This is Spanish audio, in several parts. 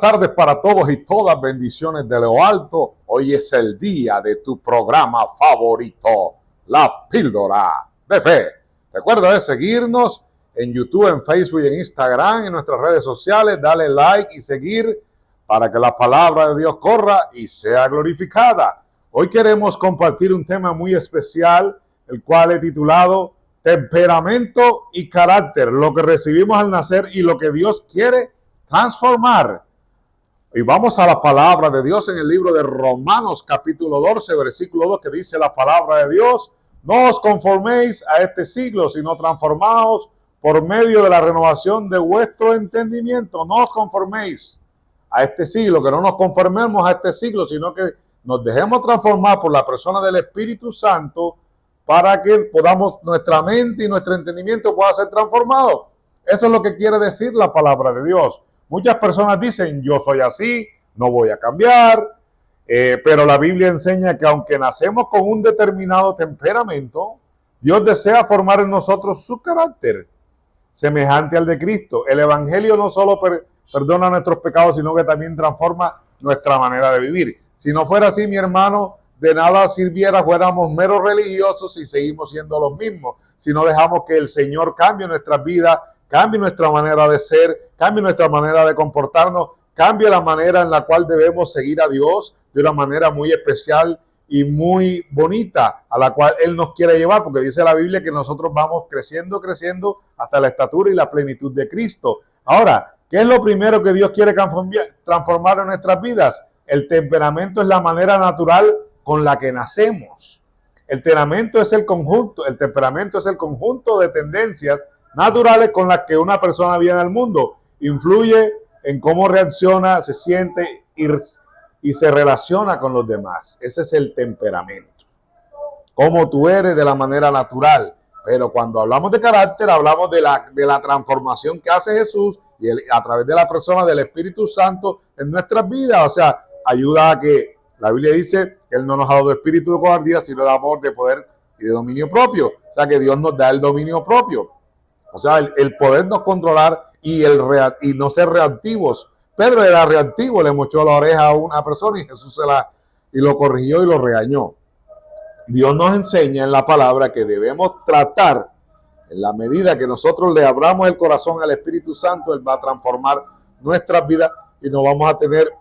Tardes para todos y todas, bendiciones de lo alto. Hoy es el día de tu programa favorito, La Píldora de Fe. Recuerda de seguirnos en YouTube, en Facebook y en Instagram, en nuestras redes sociales. Dale like y seguir para que la palabra de Dios corra y sea glorificada. Hoy queremos compartir un tema muy especial, el cual he titulado Temperamento y Carácter, lo que recibimos al nacer y lo que Dios quiere transformar. Y vamos a la palabra de Dios en el libro de Romanos capítulo 12, versículo 2, que dice la palabra de Dios: no os conforméis a este siglo, sino transformaos por medio de la renovación de vuestro entendimiento. No os conforméis a este siglo, que no nos conformemos a este siglo, sino que nos dejemos transformar por la persona del Espíritu Santo para que podamos, nuestra mente y nuestro entendimiento pueda ser transformado. Eso es lo que quiere decir la palabra de Dios. Muchas personas dicen, yo soy así, no voy a cambiar, pero la Biblia enseña que aunque nacemos con un determinado temperamento, Dios desea formar en nosotros su carácter, semejante al de Cristo. El Evangelio no solo perdona nuestros pecados, sino que también transforma nuestra manera de vivir. Si no fuera así, mi hermano, de nada sirviera, fuéramos meros religiosos y seguimos siendo los mismos. Si no dejamos que el Señor cambie nuestras vidas, cambie nuestra manera de ser, cambie nuestra manera de comportarnos, cambie la manera en la cual debemos seguir a Dios de una manera muy especial y muy bonita, a la cual Él nos quiere llevar, porque dice la Biblia que nosotros vamos creciendo hasta la estatura y la plenitud de Cristo. Ahora, ¿qué es lo primero que Dios quiere transformar en nuestras vidas? El temperamento es la manera natural con la que nacemos. El temperamento es el conjunto de tendencias naturales con las que una persona viene al mundo. Influye en cómo reacciona, se siente y se relaciona con los demás. Ese es el temperamento. Cómo tú eres de la manera natural. Pero cuando hablamos de carácter, hablamos de la transformación que hace Jesús y a través de la persona del Espíritu Santo en nuestras vidas. O sea, ayuda a que la Biblia dice que Él no nos ha dado espíritu de cobardía, sino de amor, de poder y de dominio propio. O sea, que Dios nos da el dominio propio. O sea, el podernos controlar y no ser reactivos. Pedro era reactivo, le mochó la oreja a una persona y Jesús lo corrigió y lo regañó. Dios nos enseña en la palabra que debemos tratar, en la medida que nosotros le abramos el corazón al Espíritu Santo, Él va a transformar nuestras vidas y no vamos a tener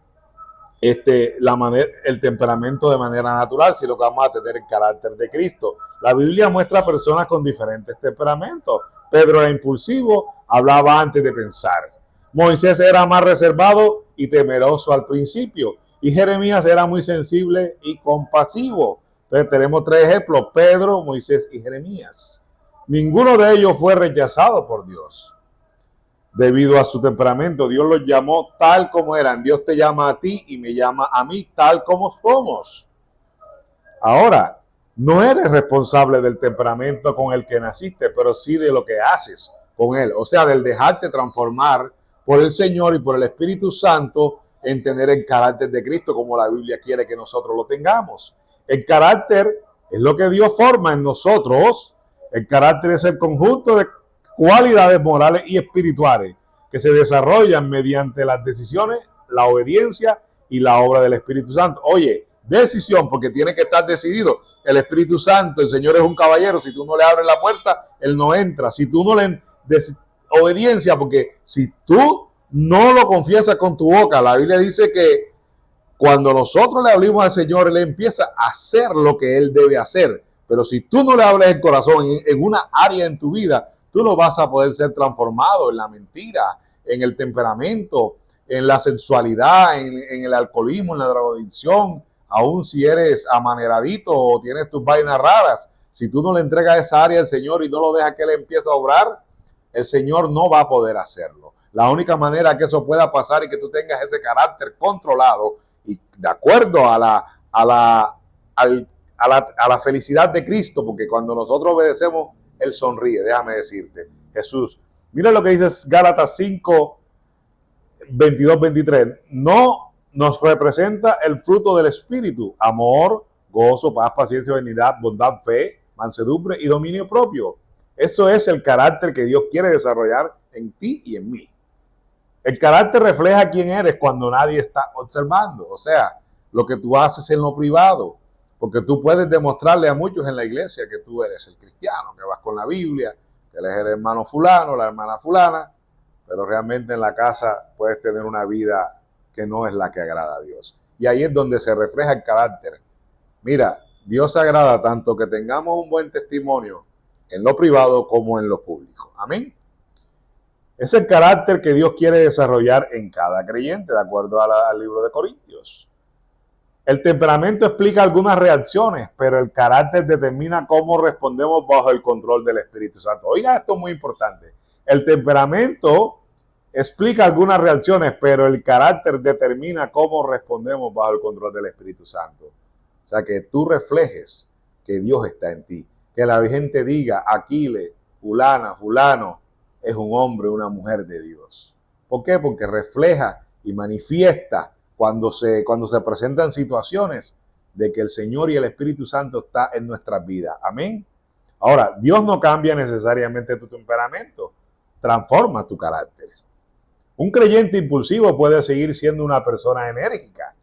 el temperamento de manera natural, sino que vamos a tener el carácter de Cristo. La Biblia muestra personas con diferentes temperamentos. Pedro era impulsivo, hablaba antes de pensar. Moisés era más reservado y temeroso al principio. Y Jeremías era muy sensible y compasivo. Entonces tenemos tres ejemplos: Pedro, Moisés y Jeremías. Ninguno de ellos fue rechazado por Dios. Debido a su temperamento, Dios los llamó tal como eran. Dios te llama a ti y me llama a mí tal como somos. Ahora, no eres responsable del temperamento con el que naciste, pero sí de lo que haces con él. O sea, del dejarte transformar por el Señor y por el Espíritu Santo en tener el carácter de Cristo como la Biblia quiere que nosotros lo tengamos. El carácter es lo que Dios forma en nosotros. El carácter es el conjunto de cualidades morales y espirituales que se desarrollan mediante las decisiones, la obediencia y la obra del Espíritu Santo. Oye, decisión, porque tiene que estar decidido. El Espíritu Santo, el Señor es un caballero. Si tú no le abres la puerta, Él no entra. Si tú no le obediencia, porque si tú no lo confiesas con tu boca, la Biblia dice que cuando nosotros le hablamos al Señor, Él empieza a hacer lo que Él debe hacer. Pero si tú no le hablas el corazón en una área en tu vida, tú no vas a poder ser transformado en la mentira, en el temperamento, en la sensualidad, en el alcoholismo, en la drogadicción, aún si eres amaneradito o tienes tus vainas raras. Si tú no le entregas esa área al Señor y no lo dejas que Él empiece a obrar, el Señor no va a poder hacerlo. La única manera que eso pueda pasar y que tú tengas ese carácter controlado y de acuerdo a la felicidad de Cristo, porque cuando nosotros obedecemos, Él sonríe. Déjame decirte, Jesús, mira lo que dice Gálatas 5, 22, 23. No nos representa el fruto del Espíritu: amor, gozo, paz, paciencia, benignidad, bondad, fe, mansedumbre y dominio propio. Eso es el carácter que Dios quiere desarrollar en ti y en mí. El carácter refleja quién eres cuando nadie está observando. O sea, lo que tú haces en lo privado. Porque tú puedes demostrarle a muchos en la iglesia que tú eres el cristiano, que vas con la Biblia, que eres el hermano fulano, la hermana fulana, pero realmente en la casa puedes tener una vida que no es la que agrada a Dios. Y ahí es donde se refleja el carácter. Mira, Dios agrada tanto que tengamos un buen testimonio en lo privado como en lo público. Amén. Es el carácter que Dios quiere desarrollar en cada creyente, de acuerdo al libro de Corintios. El temperamento explica algunas reacciones, pero el carácter determina cómo respondemos bajo el control del Espíritu Santo. Oiga, esto es muy importante. El temperamento explica algunas reacciones, pero el carácter determina cómo respondemos bajo el control del Espíritu Santo. O sea, que tú reflejes que Dios está en ti. Que la gente diga, Aquiles, fulana, fulano, es un hombre, una mujer de Dios. ¿Por qué? Porque refleja y manifiesta cuando se presentan situaciones de que el Señor y el Espíritu Santo está en nuestras vidas. Amén. Ahora, Dios no cambia necesariamente tu temperamento, transforma tu carácter. Un creyente impulsivo puede seguir siendo una persona enérgica,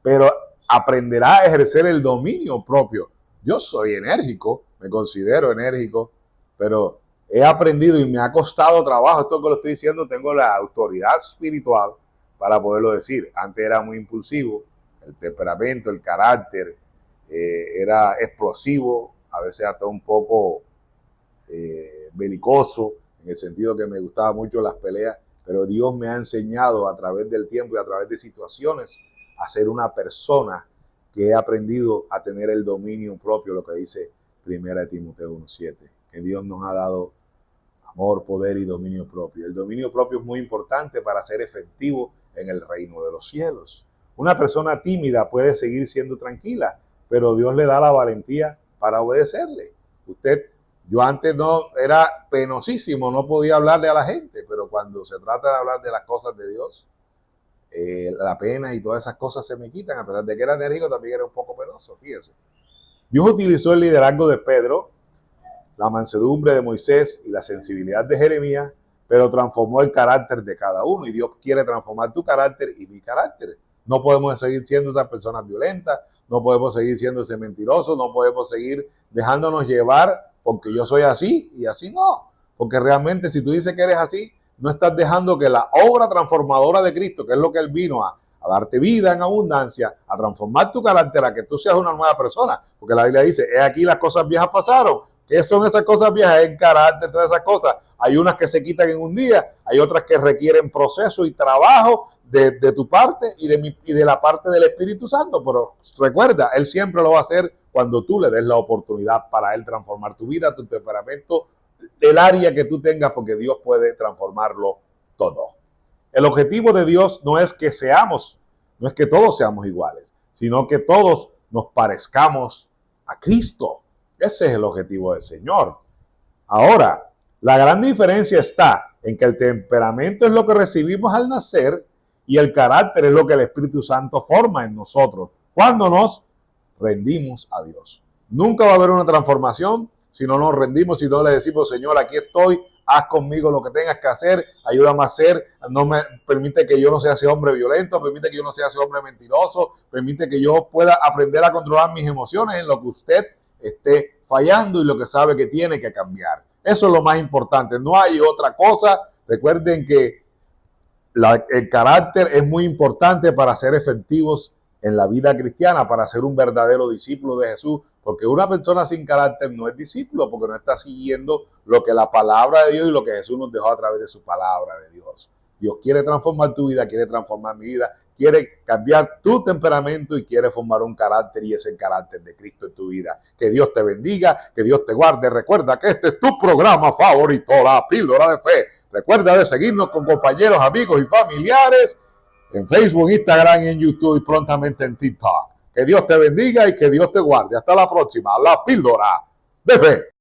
pero aprenderá a ejercer el dominio propio. Yo soy enérgico, me considero enérgico, pero he aprendido y me ha costado trabajo. Esto que lo estoy diciendo, tengo la autoridad espiritual para poderlo decir. Antes era muy impulsivo, el temperamento, el carácter, era explosivo, a veces hasta un poco belicoso, en el sentido que me gustaban mucho las peleas, pero Dios me ha enseñado a través del tiempo y a través de situaciones a ser una persona que he aprendido a tener el dominio propio, lo que dice 1 Timoteo 1:7, que Dios nos ha dado amor, poder y dominio propio. El dominio propio es muy importante para ser efectivo en el reino de los cielos. Una persona tímida puede seguir siendo tranquila, pero Dios le da la valentía para obedecerle. Yo antes no era penosísimo, no podía hablarle a la gente, pero cuando se trata de hablar de las cosas de Dios, la pena y todas esas cosas se me quitan. A pesar de que era enérgico, también era un poco penoso, fíjese. Dios utilizó el liderazgo de Pedro, la mansedumbre de Moisés y la sensibilidad de Jeremías, pero transformó el carácter de cada uno, y Dios quiere transformar tu carácter y mi carácter. No podemos seguir siendo esas personas violentas, no podemos seguir siendo ese mentiroso, no podemos seguir dejándonos llevar porque yo soy así y así no. Porque realmente si tú dices que eres así, no estás dejando que la obra transformadora de Cristo, que es lo que Él vino a darte vida en abundancia, a transformar tu carácter, a que tú seas una nueva persona. Porque la Biblia dice, he aquí las cosas viejas pasaron. ¿Qué son esas cosas viejas? El carácter, todas esas cosas. Hay unas que se quitan en un día, hay otras que requieren proceso y trabajo de tu parte y de la parte del Espíritu Santo. Pero recuerda, Él siempre lo va a hacer cuando tú le des la oportunidad para Él transformar tu vida, tu temperamento, el área que tú tengas, porque Dios puede transformarlo todo. El objetivo de Dios no es que todos seamos iguales, sino que todos nos parezcamos a Cristo. Ese es el objetivo del Señor. Ahora, la gran diferencia está en que el temperamento es lo que recibimos al nacer y el carácter es lo que el Espíritu Santo forma en nosotros cuando nos rendimos a Dios. Nunca va a haber una transformación si no nos rendimos, si no le decimos, Señor, aquí estoy, haz conmigo lo que tengas que hacer, ayúdame a hacer, no me permite que yo no sea ese hombre violento, permite que yo no sea ese hombre mentiroso, permite que yo pueda aprender a controlar mis emociones en lo que usted esté fallando y lo que sabe que tiene que cambiar. Eso es lo más importante, no hay otra cosa. Recuerden que el carácter es muy importante para ser efectivos en la vida cristiana, para ser un verdadero discípulo de Jesús, porque una persona sin carácter no es discípulo, porque no está siguiendo lo que la palabra de Dios y lo que Jesús nos dejó a través de su palabra de Dios. Dios quiere transformar tu vida, quiere transformar mi vida, quiere cambiar tu temperamento y quiere formar un carácter, y es el carácter de Cristo en tu vida. Que Dios te bendiga, que Dios te guarde. Recuerda que este es tu programa favorito, La Píldora de Fe. Recuerda de seguirnos con compañeros, amigos y familiares en Facebook, Instagram y en YouTube y prontamente en TikTok. Que Dios te bendiga y que Dios te guarde. Hasta la próxima. La Píldora de Fe.